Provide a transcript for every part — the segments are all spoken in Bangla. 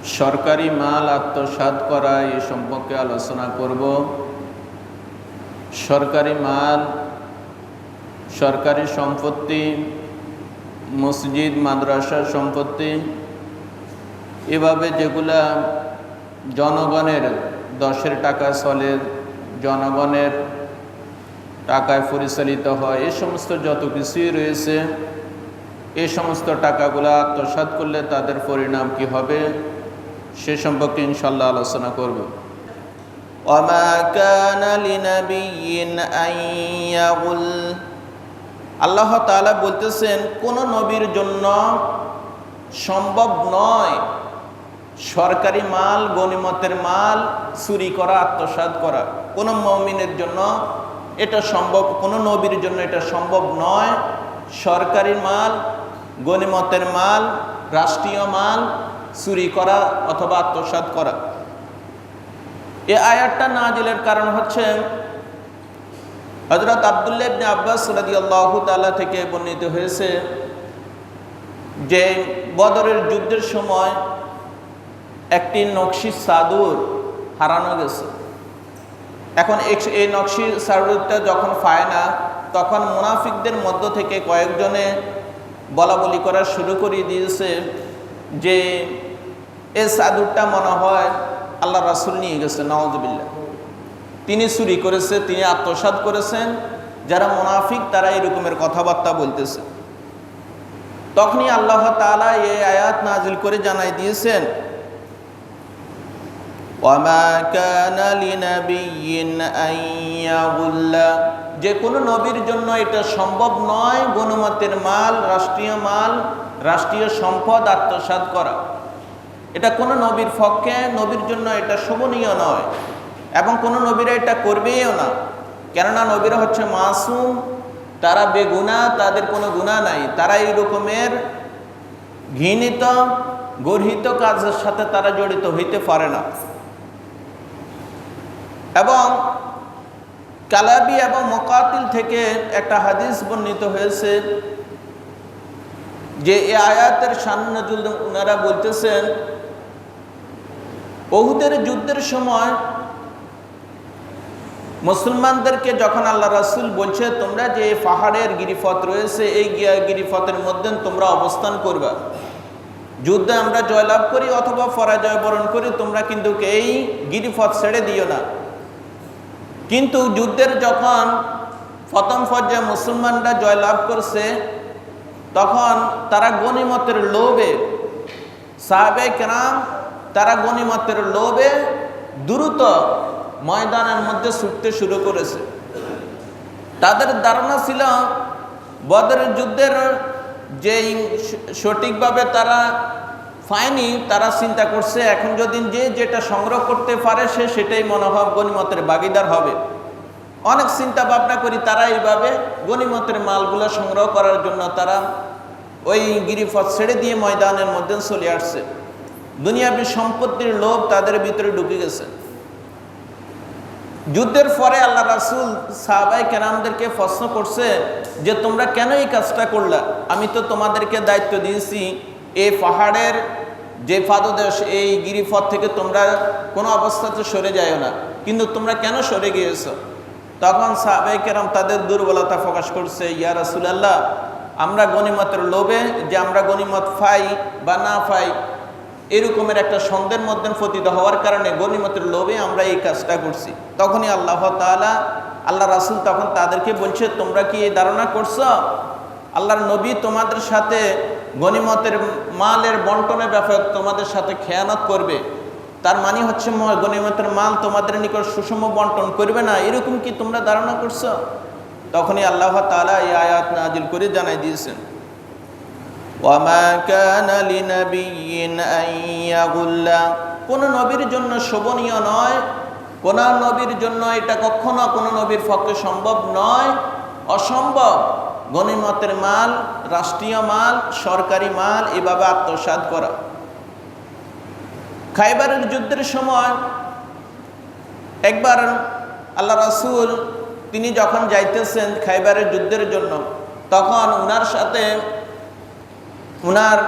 সরকারি মাল আত্মসাৎ করা এ সম্পর্কে আলোচনা করব। সরকারি মাল, সরকারি সম্পত্তি, মসজিদ মাদ্রাসার সম্পত্তি, এভাবে যেগুলা জনগণের দশের টাকা চলে, জনগণের টাকায় পরিচালিত হয়, এই সমস্ত যত কিছুই রয়েছে, এই সমস্ত টাকাগুলো আত্মসাৎ করলে তাদের পরিণাম কি হবে সে সম্পর্কে ইনশাআল্লাহ আলোচনা করব। ওয়ামা কানা লিনাবিয়্যিন আন ইয়াগুল, আল্লাহ তাআলা বলতেছেন কোন নবীর জন্য সম্ভব নয় সরকারি মাল, গনিমতের মাল চুরি করা, আত্মসাৎ করা। কোন মুমিনের জন্য এটা সম্ভব, কোন নবীর জন্য এটা সম্ভব নয় সরকারি মাল, গনিমতের মাল, রাষ্ট্রীয় মাল চুরি করা অথবা আত্মসাৎ করা। এই আয়াতটা নাজিলের কারণ হচ্ছে হযরত আব্দুল্লাহ ইবনে আব্বাস রাদিয়াল্লাহু তাআলা থেকে বর্ণিত হয়েছে যে বদরের যুদ্ধের সময় একটি নকশি চাদর হারানো গেছে। এখন এই নকশি চাদরটা যখন পায় না, তখন মুনাফিকদের মধ্য থেকে কয়েকজনে বলা বলি করা শুরু করে দিয়েছে যে এই চাদরটা মনে হয় আল্লাহ রাসূল নিয়ে গেছে, নাউযুবিল্লাহ, তিনি চুরি করেছে, তিনি আত্মসাৎ করেছেন। যারা মুনাফিক তারা এরকমের কথাবার্তা বলতেছে। তখনই আল্লাহ তাআলা এই আয়াত নাজিল করে জানাই দিয়েছেন, ওয়ামা কানা লিনাবিয়্যিন আন ইয়াগুল্লা, যে কোনো নবীর জন্য এটা সম্ভব নয় গনিমতের মাল, রাষ্ট্রীয় মাল, রাষ্ট্রীয় সম্পদ আত্মসাৎ করা। এটা কোনো নবীর পক্ষে, নবীর জন্য এটা শোভনীয় নয় এবং কোনো নবীরা এটা করবেও না। কেননা নবীরা হচ্ছে মাসুম, তারা বেগুনাহ, তাদের কোনো গুনাহ নাই। তারা এই রকমের ঘৃণিত গর্হিত কাজের সাথে তারা জড়িত হইতে পারে না। এবং কালাবি এবং মুকাতিল থেকে একটা হাদিস বর্ণিত হয়েছে যে এই আয়াতের শান নজুল ওনারা বলতেছেন, উহুদের যুদ্ধের সময় মুসলমানদেরকে যখন আল্লাহ রাসূল বলছে তোমরা যে পাহাড়ের গিরিপথ রয়েছে, এই গিরিপথের মধ্যে তোমরা অবস্থান করবা, যুদ্ধে আমরা জয়লাভ করি অথবা পরাজয় বরণ করি, তোমরা কিন্তু এই গিরিপথ ছেড়ে দিও না। কিন্তু যুদ্ধের যখন প্রথম পর্যায়ে মুসলমানরা জয়লাভ করছে, তখন তারা গনিমতের লোভে, সাহাবে কেরাম তারা গনিমতের লোভে দ্রুত ময়দানের মধ্যে ছুটতে শুরু করেছে। তাদের ধারণা ছিল বদরের যুদ্ধের যেই সঠিকভাবে তারা পায়নি, তারা চিন্তা করছে এখন যদি যে যেটা সংগ্রহ করতে পারে সে সেটাই মনে হয় গনিমতের ভাগীদার হবে। অনেক চিন্তা ভাবনা করি তারা এইভাবে গনিমতের মালগুলো সংগ্রহ করার জন্য তারা ওই গিরিপথ ছেড়ে দিয়ে ময়দানের মধ্যে চলে আসছে। দুনিয়াবী সম্পত্তির লোভ তাদের ভিতরে ঢুকে গেছে। যুদ্ধের পরে আল্লাহ রাসূল সাহাবায়ে কেরামদেরকে প্রশ্ন করছে যে তোমরা কেন এই কাজটা করলা? আমি তো তোমাদেরকে দায়িত্ব দিয়েছি এই পাহাড়ের যে পাদদেশ, এই গিরিপথ থেকে তোমরা কোনো অবস্থাতে সরে যাও না, কিন্তু তোমরা কেন সরে গিয়েছ? তখন সাহাবায়ে কেরাম তাদের দুর্বলতা প্রকাশ করছে, ইয়া রাসূলুল্লাহ, আমরা গনিমতের লোভে, যে আমরা গনিমত পাই বা না পাই এরকমের একটা সন্দেহের মধ্যে পতিত হওয়ার কারণে গনিমতের লোভে আমরা এই কাজটা করছি। তখনই আল্লাহ তাআলা, আল্লাহ রাসূল তখন তাদেরকে বলছে তোমরা কি এই ধারণা করছো আল্লাহর নবী তোমাদের সাথে গনিমতের মালের বন্টনের ব্যাপারে তোমাদের সাথে খেয়ানত করবে? তার মানে হচ্ছে গনিমতের মাল তোমাদের নিকট সুষম বন্টন করবে না, এরকম কি তোমরা ধারণা করছো? তখনই আল্লাহ তাআলা এই আয়াত নাজিল করে জানাই দিয়েছেন, ওয়ামা কানা লিনাবিয়্যিন আন ইয়াগুল্লা, কোন নবীর জন্য শোভনীয় নয়, কোন নবীর জন্য এটা কখনো কোন নবীর পক্ষে সম্ভব নয়, অসম্ভব গনিমতের মাল, রাষ্ট্রীয় মাল, সরকারি মাল এভাবে আত্মসাৎ করা। খাইবারের যুদ্ধের সময় একবার আল্লাহ রাসূল তিনি যখন যাইতেছেন খাইবারের যুদ্ধের জন্য, তখন উনার সাথে উনার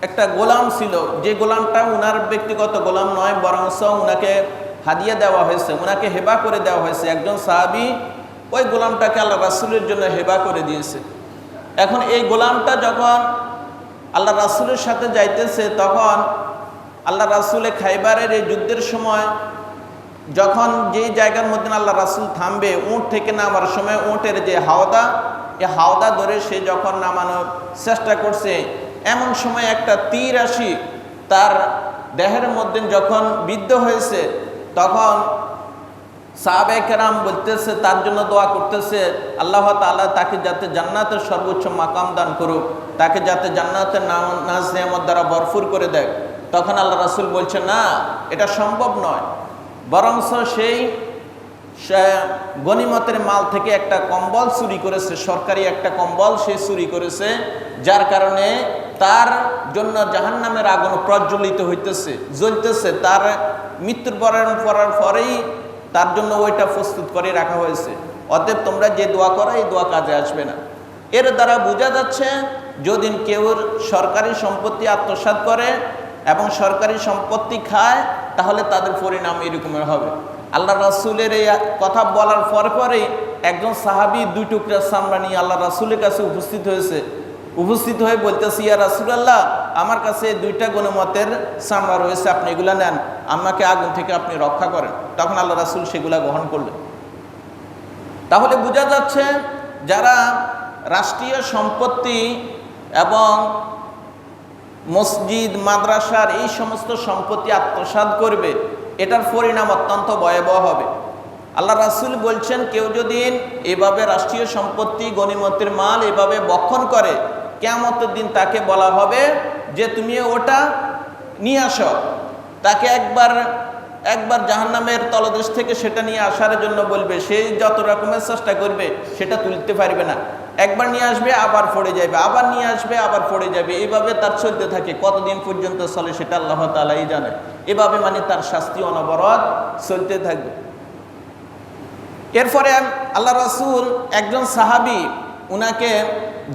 একটা গোলাম ছিল, যে গোলামটা উনার ব্যক্তিগত গোলাম নয়, বরং উনাকে হাদিয়া দেওয়া হয়েছে, উনাকে হেবা করে দেওয়া হয়েছে। একজন সাহাবী ওই গোলামটাকে আল্লাহ রাসূলের জন্য হেবা করে দিয়েছে। এখন এই গোলামটা যখন আল্লাহ রাসূলের সাথে যাইতেছে, তখন আল্লাহ রাসূলে খাইবারের এই যুদ্ধের সময় যখন যেই জায়গার মধ্যে আল্লাহ রাসূল থামবে, উঁট থেকে নামার সময় উঁটের যে হাওদা, এই হাওদা ধরে সে যখন নামানোর চেষ্টা করছে, এমন সময় একটা তীর আসি তার দেহের মধ্যে যখন বিদ্ধ হয়েছে, তখন সাহাবায়ে কেরাম বলতেছে, তার জন্য দোয়া করতেছে, আল্লাহ তাআলা তাকে যাতে জান্নাতের সর্বোচ্চ মাকাম দান করুক, তাকে যাতে জান্নাতের নাজ নেয়ামত দ্বারা ভরপুর করে দেয়। তখন আল্লাহ রাসূল বলছে, না, এটা সম্ভব নয়, বরঞ্চ সেই গনিমতের মাল থেকে একটা কম্বল চুরি করেছে, সরকারি একটা কম্বল সে চুরি করেছে, যার কারণে তার জন্য জাহান্নামের আগুন প্রজ্বলিত হইতেছে, জ্বলতেছে। তার মৃত্যুর বরণ করার পরেই তার জন্য ওইটা প্রস্তুত করে রাখা হয়েছে। অতএব তোমরা যে দোয়া করো, এই দোয়া কাজে আসবে না। এর দ্বারা বোঝা যাচ্ছে, যদি কেউ সরকারি সম্পত্তি আত্মসাৎ করে এবং সরকারি সম্পত্তি খায়, তাহলে তাদের পরিণাম এরকমের হবে। আল্লাহ রাসূলের এই কথা বলার পরেই একজন সাহাবী 2 টুকরা চামড়া নিয়ে আল্লাহ রাসূলের কাছে উপস্থিত হয়ে বলতেছে, ইয়া রাসূলুল্লাহ, আমার কাছে 2টা গনিমতের চামড়া রয়েছে, আপনি এগুলা নেন, আমাকে আগুন থেকে আপনি রক্ষা করেন। তখন আল্লাহ রাসূল সেগুলা গ্রহণ করলেন। তাহলে বোঝা যাচ্ছে, যারা রাষ্ট্রীয় সম্পত্তি এবং মসজিদ মাদ্রাসার এই সমস্ত সম্পত্তি আত্মসাৎ করবে, এটার পরিণাম অত্যন্ত ভয়াবহ হবে। আল্লাহ রাসূল বলছেন, কেউ যদি এভাবে রাষ্ট্রীয় সম্পত্তি গনিমতের মাল এভাবে বক্ষণ করে, কিয়ামতের দিন তাকে বলা হবে যে তুমি ওটা নিয়ে আসো। তাকে একবার জাহান্নামের তলদেশ থেকে সেটা নিয়ে আসার জন্য বলবে, সে যত রকমের চেষ্টা করবে সেটা তুলতে পারবে না। একবার নিয়ে আসবে, আবার পড়ে যাবে, আবার নিয়ে আসবে, আবার পড়ে যাবে, এভাবে তার চলতে থাকে। কতদিন পর্যন্ত চলে সেটা আল্লাহ তাআলাই জানে। এভাবে তার শাস্তি অনবরত চলতে থাকবে। এরপরে আল্লাহ রাসূল একজন সাহাবী, উনাকে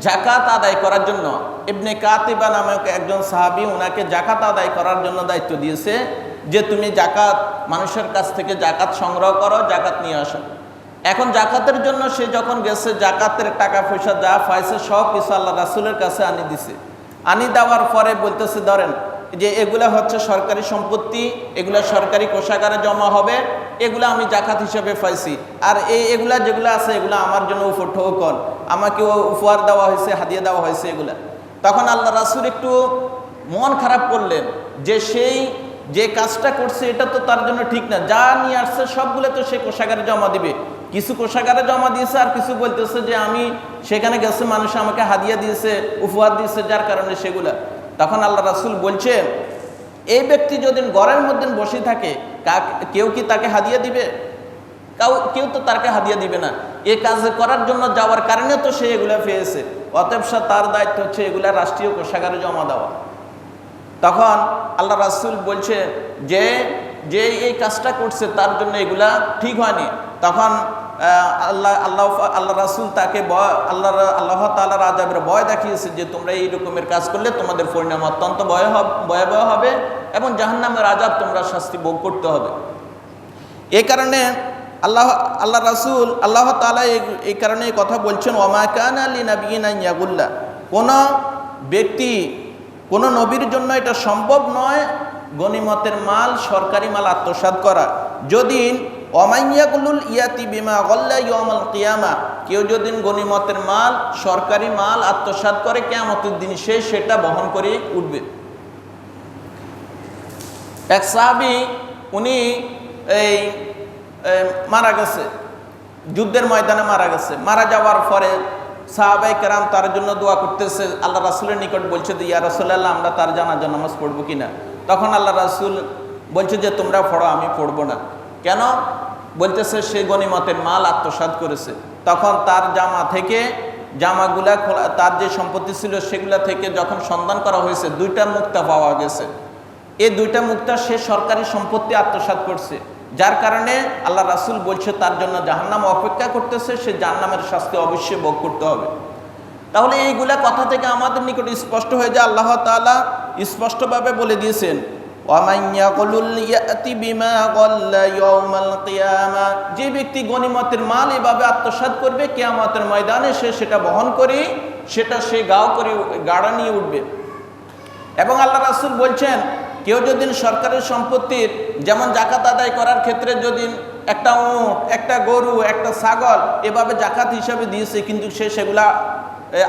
জাকাত আদায় করার জন্য, ইবনে কাতিবা নামক একজন সাহাবী, উনাকে জাকাত আদায় করার জন্য দায়িত্ব দিয়েছে যে তুমি জাকাত, মানুষের কাছ থেকে জাকাত সংগ্রহ করো, জাকাত নিয়ে আসো। এখন জাকাতের জন্য সে যখন গেছে, জাকাতের টাকা পয়সা যা পাইছে সব কিছু আল্লাহ রাসূলের কাছে আনি দিছে। আনি দেওয়ার পরে বলতেছে, ধরেন যে এগুলা হচ্ছে সরকারি সম্পত্তি, এগুলা সরকারি কোষাগারে জমা হবে, এগুলা আমি জাকাত হিসেবে পাইছি, আর এগুলা যেগুলো আছে এগুলা আমার জন্য ঠোকন, আমাকে উপহার দেওয়া হয়েছে, হাদিয়া দেওয়া হয়েছে এগুলা। তখন আল্লাহ রাসূল একটু মন খারাপ করলেন যে সেই যে কাজটা করছে এটা তো তার জন্য ঠিক না, যা নিয়ে আসছে সবগুলো তো সে কোষাগারে জমা দিবে। কিছু কোষাগারে জমা দিয়েছে, আর কিছু বলতেছে যে আমি সেখানে গেছে, মানুষ আমাকে হাদিয়া দিয়েছে, উপহার দিয়েছে, যার কারণে সেগুলা। তখন আল্লাহ রাসূল বলছে, এই ব্যক্তি যদি ঘরের মধ্যে বসে থাকে, কেউ কি তাকে হাদিয়া দিবে? কেউ তো তাকে হাদিয়া দিবে না। এই কাজ করার জন্য যাওয়ার কারণে তো সে এগুলা পেয়েছে। অতএব তার দায়িত্ব হচ্ছে এগুলা রাষ্ট্রীয় কোষাগারে জমা দেওয়া। তখন আল্লাহ রাসূল বলছে যে যে এই কাজটা করছে তার জন্য এগুলা ঠিক হয়নি। তখন আল্লাহ রাসূল তাকে আল্লাহ তাআলার আযাবের ভয় দেখিয়েছে যে তোমরা এই রকমের কাজ করলে তোমাদের পরিণাম অত্যন্ত ভয়াবহ হবে এবং জাহান্নামের আযাব তোমরা শাস্তি ভোগ করতে হবে। এই কারণে আল্লাহ রাসূল আল্লাহ তাআলা এই কারণে এই কথা বলছেন, ওয়া কানা লিনাবিয়্যিন আন ইয়াগুল্লা, কোন ব্যক্তি, কোন নবীর জন্য এটা সম্ভব নয় গনিমতের মাল, সরকারি মাল আত্মসাৎ করা। যদি ওয়ামাইয়াকুলুল ইয়াতি বিমা গাল্লা ইয়াউমাল কিয়ামা, কেউ যদি গনিমতের মাল, সরকারি মাল আত্মসাৎ করে, কিয়ামতের দিন সে সেটা বহন করে উঠবে। এক সাহাবী, উনি মারা গেছে, যুদ্ধের ময়দানে মারা গেছে। মারা যাওয়ার পরে সাহাবায়ে কেরাম তার জন্য দোয়া করতেছে, আল্লাহ রাসূলের নিকট বলছে যে ইয়া রাসূলুল্লাহ, আমরা তার জানাজা নামাজ পড়বো কিনা? তখন আল্লাহ রাসূল বলছে যে তোমরা পড়ো, আমি পড়বো না। কেন? বলতেছে সে গনিমতের মাল আত্মসাৎ করেছে। তখন তার জামাগুলা খোলা, তার যে সম্পত্তি ছিল সেগুলা থেকে যখন সন্ধান করা হয়েছে, 2টা মুক্তা পাওয়া গেছে। এই 2টা মুক্তা সে সরকারি সম্পত্তি আত্মসাৎ করছে, যার কারণে আল্লাহ রাসূল বলছে তার জন্য জাহান্নাম অপেক্ষা করতেছে, সে জাহান্নামের শাস্তি অবশ্যই ভোগ করতে হবে। তাহলে এইগুলা কথা থেকে আমাদের নিকট স্পষ্ট হয়ে যায় আল্লাহ তাআলা স্পষ্টভাবে বলে দিয়েছেন, ওয়ামান ইয়াকুলুল ইয়াতি বিমা গাল্লা ইয়াউমাল কিয়ামা, যে ব্যক্তি গনিমতের মাল এভাবে আত্মসাৎ করবে কিয়ামতের ময়দানে সে সেটা বহন করে সে গাড়া নিয়ে উঠবে। এবং আল্লাহ রাসূল বলছেন, কেউ যদি সরকারের সম্পত্তির যেমন জাকাত আদায় করার ক্ষেত্রে যদি একটা উট, একটা গরু, একটা ছাগল এভাবে জাকাত হিসাবে দিয়েছে, কিন্তু সে সেগুলা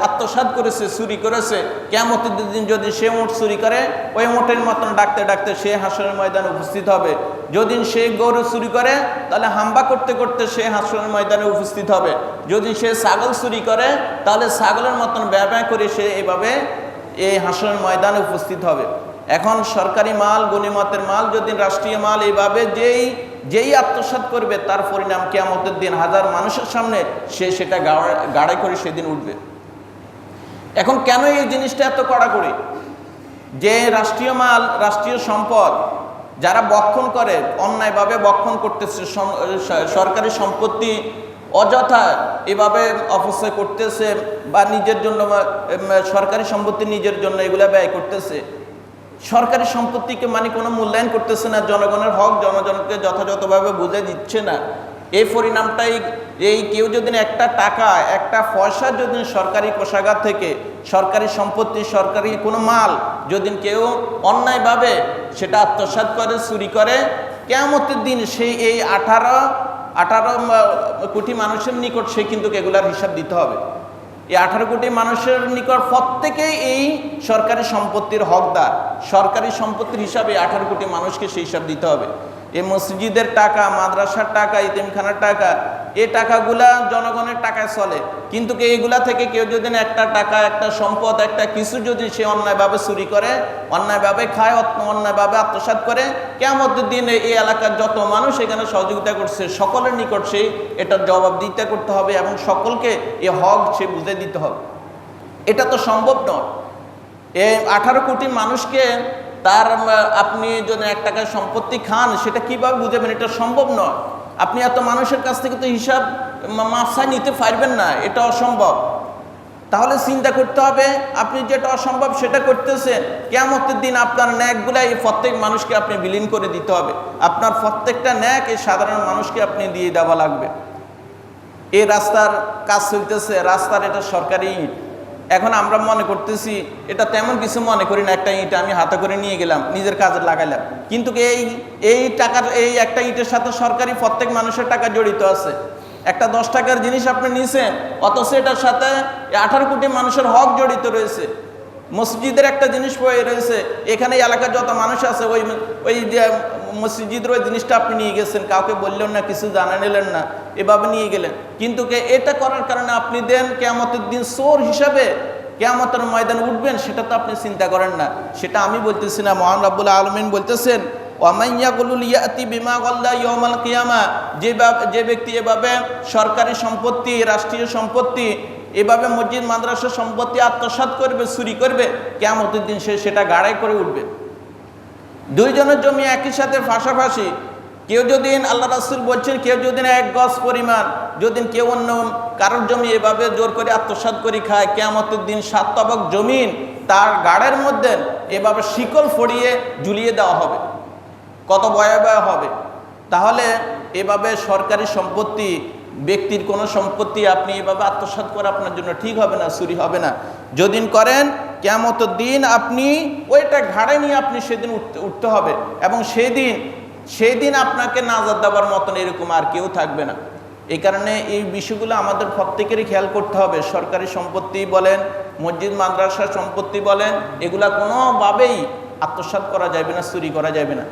আত্মসাৎ করেছে, চুরি করেছে, কিয়ামতের দিন যদি সে উট চুরি করে ওই উটের মতন ডাকতে ডাকতে সে হাসরের ময়দানে উপস্থিত হবে। যদি সে গরু চুরি করে তাহলে হাম্বা করতে করতে সে হাসরের ময়দানে উপস্থিত হবে। যদি সে ছাগল চুরি করে তাহলে ছাগলের মতন ব্যয় করে সে এভাবে এই হাসরের ময়দানে উপস্থিত হবে। এখন সরকারি মাল, গনিমতের মাল, যদি রাষ্ট্রীয় মাল এইভাবে যেই আত্মসাৎ করবে তার পরিণাম কিয়ামতের দিন হাজার মানুষের সামনে সে সেটা গাড়াই করে সেদিন উঠবে। এখন কেন এই জিনিসটা এত কড়াকড়ি? যে রাষ্ট্রীয় মাল, রাষ্ট্রীয় সম্পদ যারা বক্ষণ করে, অন্যায়ভাবে বক্ষণ করতেছে, সরকারি সম্পত্তি অযথা এভাবে অপচয় করতেছে বা নিজের জন্য সরকারি সম্পত্তি নিজের জন্য এগুলা ব্যয় করতেছে, সরকারি সম্পত্তিকে মানে কোনো মূল্যায়ন করতেছে না, জনগণের হক জনগণকে যথাযথভাবে বুঝে দিচ্ছে না। এই পরিণামটাই কেউ যদি একটা টাকা, একটা পয়সা যদি সরকারি কোষাগার থেকে, সরকারি সম্পত্তি, সরকারি কোনো মাল যদি কেউ অন্যায়ভাবে সেটা আত্মসাৎ করে, চুরি করে, কিয়ামতের দিন সেই এই 18 কোটি মানুষের নিকট সে কিন্তু এগুলার হিসাব দিতে হবে। এই 18 কোটি মানুষের নিকট প্রত্যেকেই এই সরকারি সম্পত্তির হকদার। সরকারি সম্পত্তির হিসাবে 18 কোটি মানুষকে সেই হিসাব দিতে হবে। এই মসজিদের টাকা, মাদ্রাসার টাকা, ইতিমখানার টাকা, এই টাকাগুলা জনগণের টাকায় চলে, কিন্তু এইগুলা থেকে কেউ যদি একটা টাকা, একটা সম্পদ, একটা কিছু যদি সে অন্যায়ভাবে চুরি করে, অন্যায়ভাবে খায়, অন্যায়ভাবে আত্মসাৎ করে, কিয়ামতের দিনে এই এলাকার যত মানুষ এখানে সহযোগিতা করছে সকলের নিকট সে এটার জবাবদিহিতা করতে হবে এবং সকলকে এই হক সে বুঝে দিতে হবে। এটা তো সম্ভব নয়। এই 18 কোটি মানুষকে আপনি যদি 1 টাকার সম্পত্তি খান সেটা কিভাবে বুঝাবেন? এটা সম্ভব নয়। আপনি এত মানুষের কাছ থেকে তো হিসাব মাপসায় নিতে পারবেন না, এটা অসম্ভব। তাহলে চিন্তা করতে হবে, আপনি যেটা অসম্ভব সেটা করতেছেন, কিয়ামতের দিন আপনার ন্যাকগুলা এই প্রত্যেক মানুষকে আপনি বিলীন করে দিতে হবে। আপনার প্রত্যেকটা ন্যাক এই সাধারণ মানুষকে আপনি দিয়ে দেওয়া লাগবে। এই রাস্তার কাজ চলতেছে, রাস্তার এটা সরকারি ইট। এখন আমরা মনে করতেছি এটা তেমন কিছু মনে করি না, একটা ইট আমি হাতে করে নিয়ে গেলাম, নিজের কাজে লাগাইলাম, কিন্তু এই টাকার, এই একটা ইটের সাথে সরকারি প্রত্যেক মানুষের টাকা জড়িত আছে। একটা 10 টাকার জিনিস আপনি নিয়েছেন, অথচ এটার সাথে 18 কোটি মানুষের হক জড়িত রয়েছে। মসজিদের একটা জিনিস পড়ে রয়েছে, এখানে এলাকার যত মানুষ আছে ওই যে মসজিদের ওই জিনিসটা আপনি নিয়ে গেছেন, কাউকে বললেন না, কিছু জানা নিলেন না, এভাবে নিয়ে গেলেন, কিন্তু এটা করার কারণে আপনি কিয়ামতের দিন চোর হিসাবে কিয়ামতের ময়দানে উঠবেন, সেটা তো আপনি চিন্তা করেন না। সেটা আমি বলতেছি না, মহান রাব্বুল আলামিন বলতেছেন, ওয়ামান ইয়াকুলুল ইয়াতি বিমা গাল্লা ইয়াউমাল কিয়ামা, যে ব্যক্তি এভাবে সরকারি সম্পত্তি, রাষ্ট্রীয় সম্পত্তি, এভাবে মসজিদ মাদ্রাসার সম্পত্তি আত্মসাৎ করবে, চুরি করবে, কিয়ামতের দিন সে সেটা গাড়াই করে উঠবে। দুইজনের জমি একই সাথে পাশাপাশি, কেউ যদি, আল্লাহ রাসূল বলছেন, কেউ যদি 1 গজ পরিমাণ যদি কেউ অন্য কারোর জমি এভাবে জোর করে আত্মসাৎ করে খায়, কিয়ামতের দিন 7 তবক জমিন তার গাড়ের মধ্যে এভাবে শিকল ফড়িয়ে ঝুলিয়ে দেওয়া হবে। কত ভয়াবহ হবে! তাহলে এভাবে সরকারি সম্পত্তি, ব্যক্তির কোনো সম্পত্তি আপনি এভাবে আত্মসাৎ করা আপনার জন্য ঠিক হবে না, চুরি হবে না। যদি করেন কিয়ামতের দিন আপনি ওইটা ঘাড়ে নিয়ে আপনি সেদিন উঠতে হবে, এবং সেদিন আপনাকে নাজাত দেওয়ার মতন এরকম আর কেউ থাকবে না। এই কারণে এই বিষয়গুলো আমাদের প্রত্যেকেরই খেয়াল করতে হবে। সরকারি সম্পত্তি বলেন, মসজিদ মাদ্রাসার সম্পত্তি বলেন, এগুলা কোনোভাবেই আত্মসাৎ করা যাবে না, চুরি করা যাবে না।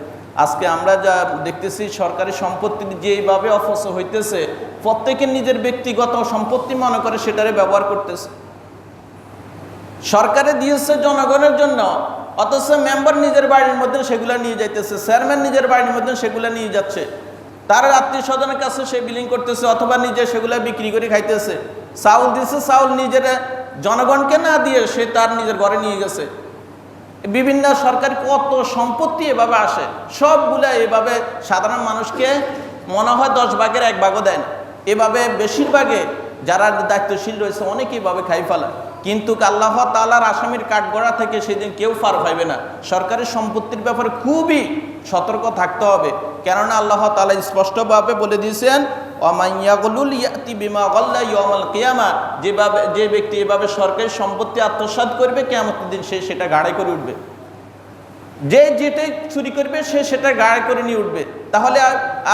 আজকে আমরা যা দেখতেছি সরকারি সম্পত্তি যেভাবে অপচয় হইতেছে, প্রত্যেকের নিজের ব্যক্তিগত সম্পত্তি মনে করে সেটারে ব্যবহার করতেছে। সরকারে দিয়েছে জনগণের জন্য, অথচ মেম্বার নিজের বাড়ির মধ্যে সেগুলা নিয়ে যাইতেছে, চেয়ারম্যান নিজের বাড়ির মধ্যে সেগুলা নিয়ে যাচ্ছে, তার আত্মীয় স্বজনের কাছে সে বিলিং করতেছে, অথবা নিজে সেগুলা বিক্রি করে খাইতেছে। চাউল দিচ্ছে, চাউল নিজের জনগণকে না দিয়ে সে তার নিজের ঘরে নিয়ে গেছে। বিভিন্ন সরকারি কত সম্পত্তি এভাবে আসে, সবগুলা এভাবে সাধারণ মানুষকে মনে হয় 10 ভাগের 1 ভাগও দেয় না। এভাবে বেশিরভাগে যারা দায়িত্বশীল রয়েছে অনেকে এভাবে খাই ফেলায়। কিন্তু আল্লাহ তাআলার আসামির কাঠগড়া থেকে সেদিন কেউ পার পাইবে না। সরকারি সম্পত্তির ব্যাপারে খুবই সতর্ক থাকতে হবে, কেননা আল্লাহ তাআলা স্পষ্টভাবে বলে দিয়েছেন, ওয়ামাইয়াগুলুল ইয়াতি বিমা গাল্লা ইয়াউমাল কিয়ামা, যে ব্যক্তি এভাবে সরকারি সম্পত্তি আত্মসাৎ করবে কিয়ামতের দিন সে সেটা গাড়ি করে উঠবে। যে যেটাই চুরি করবে সে সেটা গাড়ি করে নিয়ে উঠবে। তাহলে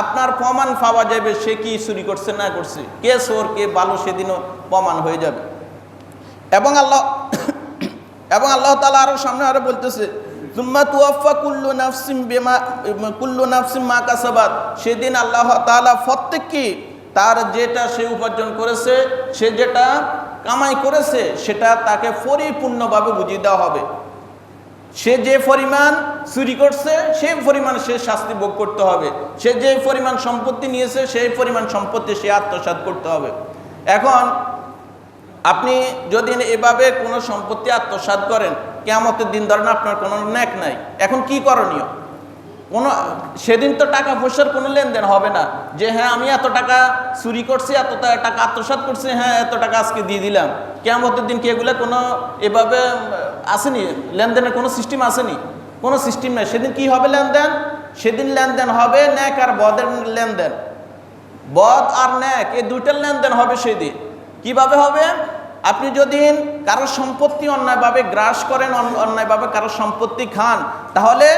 আপনার প্রমাণ পাওয়া যাবে সে কি চুরি করছে না করছে, কে চোর কে ভালো, সেদিনও প্রমাণ হয়ে যাবে। এবং আল্লাহ তাআলা আরো সামনে আরো বলতেছে, সুম্মা তুওয়াফা কুল্লু নাফসিন মা কাসাবাত, সেদিন আল্লাহ তাআলা প্রত্যেককে তার যেটা সে উপার্জন করেছে, সে যেটা কামাই করেছে সেটা তাকে পরিপূর্ণভাবে বুঝিয়ে দেওয়া হবে। সে যে পরিমাণ চুরি করছে সেই পরিমাণ সে শাস্তি ভোগ করতে হবে, সে যে পরিমাণ সম্পত্তি নিয়েছে সেই পরিমাণ সম্পত্তি সে আত্মসাৎ করতে হবে। এখন আপনি যদি এভাবে কোনো সম্পত্তি আত্মসাৎ করেন, কিয়ামতের দিন ধরেন আপনার কোনো ন্যাক নাই, এখন কি করণীয়? কোনো সেদিন তো টাকা পয়সার কোনো লেনদেন হবে না, যে হ্যাঁ আমি এত টাকা চুরি করছি, এত টাকা আত্মসাৎ করছি, হ্যাঁ এত টাকা আজকে দিয়ে দিলাম। কিয়ামতের দিন কি এগুলো কোনো এভাবে আসেনি? লেনদেনের কোনো সিস্টেম আসেনি? কোনো সিস্টেম নেই। সেদিন কি হবে লেনদেন? সেদিন লেনদেন হবে ন্যাক আর বদের লেনদেন। বদ আর ন্যাক এই দুইটার লেনদেন হবে সেদিন। কিভাবে হবে? আপনি যদি কারোর সম্পত্তি অন্যায়ভাবে গ্রাস করেন, অন্যায়ভাবে কারোর সম্পত্তি খান, তাহলে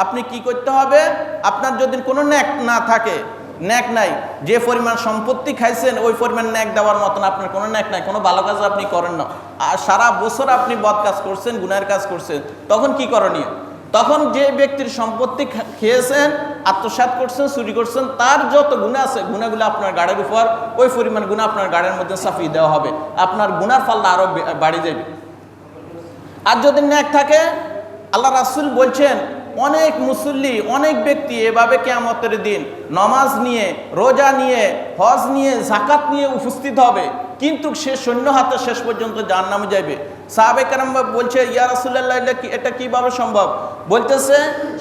আপনি কি করতে হবে? আপনার যদি কোনো ন্যাক না থাকে, ন্যাক নাই, যে পরিমাণ সম্পত্তি খাইছেন ওই পরিমাণ ন্যাক দেওয়ার মতন আপনার কোনো ন্যাক নাই, কোনো ভালো কাজ আপনি করেন না, আর সারা বছর আপনি বদ কাজ করছেন, গুনাহের কাজ করছেন, তখন কি করণীয়? তখন যে ব্যক্তির সম্পত্তি খেয়েছেন, আত্মসাৎ করছেন, চুরি করছেন, তার যত গুনাহ আছে গুনাহগুলো আপনার গাড়ির উপর ওই পরিমাণ গুনাহ আপনার গাড়ির মধ্যে চাপিয়ে দেওয়া হবে, আপনার গুনার পাল্লা আরো বাড়ি যাবে। আর যদি ন্যাক থাকে, আল্লাহ রাসূল বলছেন অনেক মুসল্লি, অনেক ব্যক্তি এভাবে কিয়ামতের দিন নামাজ নিয়ে, রোজা নিয়ে, হজ নিয়ে, যাকাত নিয়ে উপস্থিত হবে, কিন্তু সে শূন্য হাতে শেষ পর্যন্ত জাহান্নামে যাবে। সাহাবে কেরাম বলছে, ইয়া রাসূলুল্লাহ এটা কিভাবে সম্ভব? বলতেছে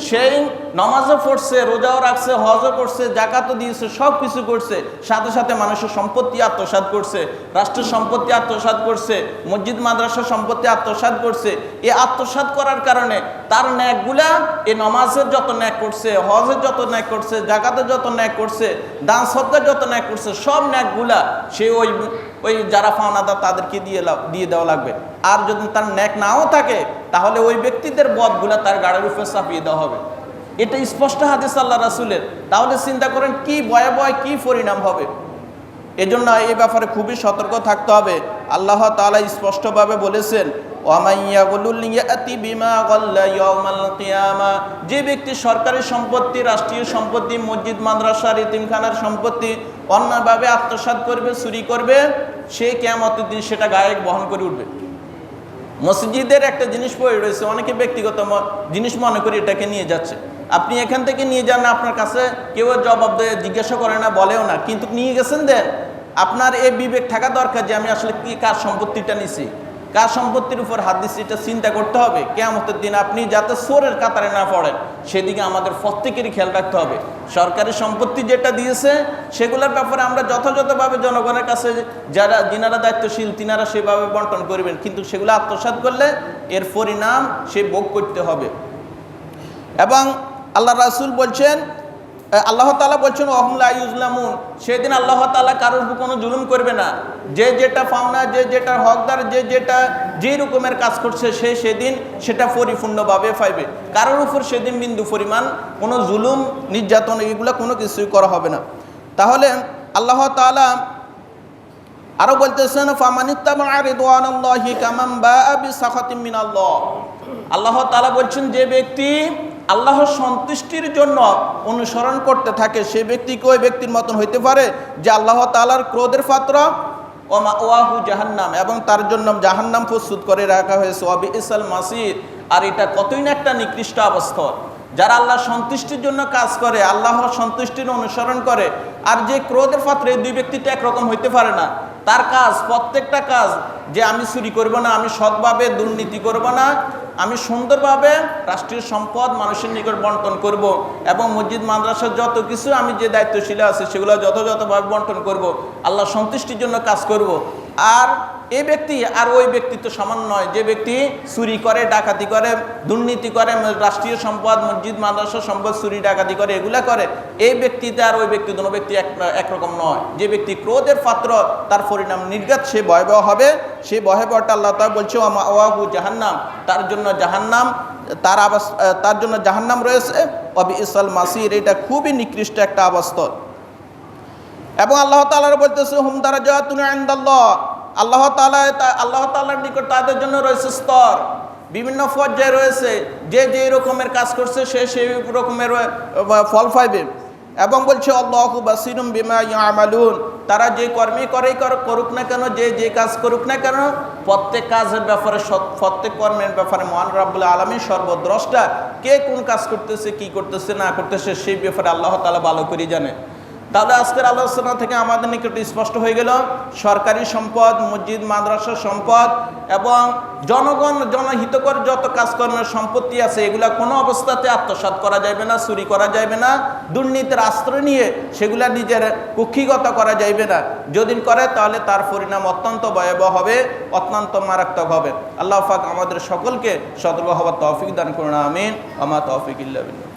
সেই নামাজও পড়ছে, রোজাও রাখছে, হজও করছে, যাকাতও দিয়েছে, সব কিছু করছে, সাথে সাথে মানুষের সম্পত্তি আত্মসাৎ করছে, রাষ্ট্রের সম্পত্তি আত্মসাৎ করছে, মসজিদ মাদ্রাসার সম্পত্তি আত্মসাৎ করছে। এই আত্মসাৎ করার কারণে তার ন্যাকগুলা, এই নামাজের যত ন্যাক করছে, হজের যত ন্যাক করছে, যাকাতের যত ন্যাক করছে, দান সদকার যত ন্যাক করছে, সব ন্যাকগুলা সে ওই যারা পাওনাদার তাদেরকে দিয়ে দেওয়া লাগবে। আর যদি তার ন্যাক নাও থাকে, তাহলে ওই ব্যক্তিদের বদগুলা তার গাড়ির উপর চাপিয়ে দেওয়া হবে। এটা স্পষ্ট হাদিস আল্লাহ রাসূলের। তাহলে চিন্তা করেন কি ভয়াবহ কি পরিণাম হবে। এজন্য এই ব্যাপারে খুবই সতর্ক থাকতে হবে। আল্লাহ তাআলা স্পষ্টভাবে বলেছেন, ওয়ামাইয়াগুলুল ইয়াতি বিমা গাল্লা ইয়াউমাল কিয়ামা, যে ব্যক্তি সরকারি সম্পত্তি, রাষ্ট্রীয় সম্পত্তি, মসজিদ মাদ্রাসার ইতিমখানার সম্পত্তি অন্যভাবে আত্মসাৎ করবে, চুরি করবে, সে কিয়ামতের দিন সেটা গায়ে বহন করে উঠবে। মসজিদের একটা জিনিস পড়ে রয়েছে, অনেকে ব্যক্তিগত জিনিস মনে করে এটাকে নিয়ে যাচ্ছে। আপনি এখান থেকে নিয়ে যান না, আপনার কাছে কেউ জবাব দেয়, জিজ্ঞাসা করে না, বলেও না, কিন্তু নিয়ে গেছেন দেন। আপনার এই বিবেক থাকা দরকার যে আমি আসলে কি কার সম্পত্তিটা নিছি, কার সম্পত্তির উপর হাত দিচ্ছি, এটা চিন্তা করতে হবে। কিয়ামতের দিন আপনি যাতে চোরের কাতারে না পড়েন সেদিকে আমাদের প্রত্যেকেরই খেয়াল রাখতে হবে। সরকারি সম্পত্তি যেটা দিয়েছে সেগুলোর ব্যাপারে আমরা যথাযথভাবে জনগণের কাছে যিনারা দায়িত্বশীল তিনারা সেভাবে বন্টন করবেন, কিন্তু সেগুলো আত্মসাৎ করলে এর পরিণাম সে ভোগ করতে হবে। এবং আল্লাহ রাসূল বলছেন, আল্লাহ তাআলা বলছেন ওয়াহুম লা ইউজলামুন, সেদিন আল্লাহ তাআলা কারোর উপর কোনো জুলুম করবে না। যে যেটা পাওনা, যে যেটা হকদার, যে যেটা যে রকমের কাজ করছে সে সেদিন সেটা পরিপূর্ণভাবে পাইবে। কারোর উপর সেদিন বিন্দু পরিমাণ কোনো জুলুম, নির্যাতন এগুলো কোনো কিছুই করা হবে না। তাহলে আল্লাহ তাআলা আরো বলতেছেন, ফামানিত্তাবা রিদওয়ানাল্লাহি কামান বাআ বিসাখাতিন মিনাল্লাহ, আল্লাহ তাআলা বলছেন যে ব্যক্তি আল্লাহর সন্তুষ্টির জন্য অনুসরণ করতে থাকে সে ব্যক্তি কি ওই ব্যক্তির মতন হইতে পারে যে আল্লাহ তাআলার ক্রোধের পাত্র? ওয়া মাওয়াহু জাহান্নাম, এবং তার জন্য জাহান্নাম প্রস্তুত করে রাখা হয়েছে। ওয়া বিইসাল মাসির, আর এটা কতই না একটা নিকৃষ্ট অবস্থা। যারা আল্লাহর সন্তুষ্টির জন্য কাজ করে, আল্লাহর সন্তুষ্টির অনুসরণ করে, আর যে ক্রোধের পাত্র, এই দুই ব্যক্তিটা একরকম হইতে পারে না। তার কাজ, প্রত্যেকটা কাজ, যে আমি চুরি করব না, আমি সৎভাবে দুর্নীতি করব না, আমি সুন্দরভাবে রাষ্ট্রীয় সম্পদ মানুষের নিকট বন্টন করব, এবং মসজিদ মাদ্রাসার যত কিছু আমি যে দায়িত্বশীল আছে সেগুলো যথাযথভাবে বন্টন করব, আল্লাহ সন্তুষ্টির জন্য কাজ করব। আর এই ব্যক্তি আর ওই ব্যক্তি তো সমান নয়। যে ব্যক্তি চুরি করে, ডাকাতি করে, দুর্নীতি করে, রাষ্ট্রীয় সম্পদ, মসজিদ মাদ্রাসা সম্পদ চুরি ডাকাতি করে, এগুলা করে, এই ব্যক্তিতে আর ওই ব্যক্তি, দুটো ব্যক্তি একরকম নয়। যে ব্যক্তি ক্রোধের পাত্র, তার পরিণাম নির্ঘাত সে ভয়াবহ হবে। সেই ভয়াবহটা আল্লাহ তাআলা বলছে ওয়াহু জাহান্নাম, তার জন্য জাহান্নাম, তার জন্য জাহান্নাম রয়েছে, ওয়াবিসাল মাসির, এটা খুবই নিকৃষ্ট একটা অবস্থা। এবং আল্লাহ তাআলা বলতেছে হুম দারাজাতুন ইনদাল্লাহ, আল্লাহ তাআলার নিকট তাদের জন্য রয়েছে স্তর, বিভিন্ন পর্যায়ে রয়েছে। যে যে রকমের কাজ করছে সে সেই রকমের ফল পাইবে। এবং বলছে আল্লাহু বাসিরুম বিমা ইয়ামালুন, তারা যে কর্মই করুক না কেন, যে যে কাজ করুক না কেন, প্রত্যেক কাজের ব্যাপারে, প্রত্যেক কর্মের ব্যাপারে মহান রাব্বুল আলামিন সর্বদ্রষ্টা। কে কোন কাজ করতেছে, কি করতেছে না করতেছে, সেই ব্যাপারে আল্লাহ তাআলা ভালো করে জানে। তাহলে আজকের আলোচনা থেকে আমাদের নিকট স্পষ্ট হয়ে গেল, সরকারি সম্পদ, মসজিদ মাদ্রাসা সম্পদ এবং জনহিতকর যত কাজকর্মের সম্পত্তি আছে, এগুলা কোনো অবস্থাতে আত্মসাৎ করা যাবে না, চুরি করা যাবে না, দুর্নীতির আশ্রয় নিয়ে সেগুলা নিজের কুক্ষিগত করা যাবে না। যদি করে তাহলে তার পরিণাম অত্যন্ত ভয়াবহ হবে, অত্যন্ত মারাত্মক হবে। আল্লাহ পাক আমাদের সকলকে সতর্ক হওয়ার তৌফিক দান করুন, আমিন। আমা তৌফিক ইল্লা বিল্লাহ।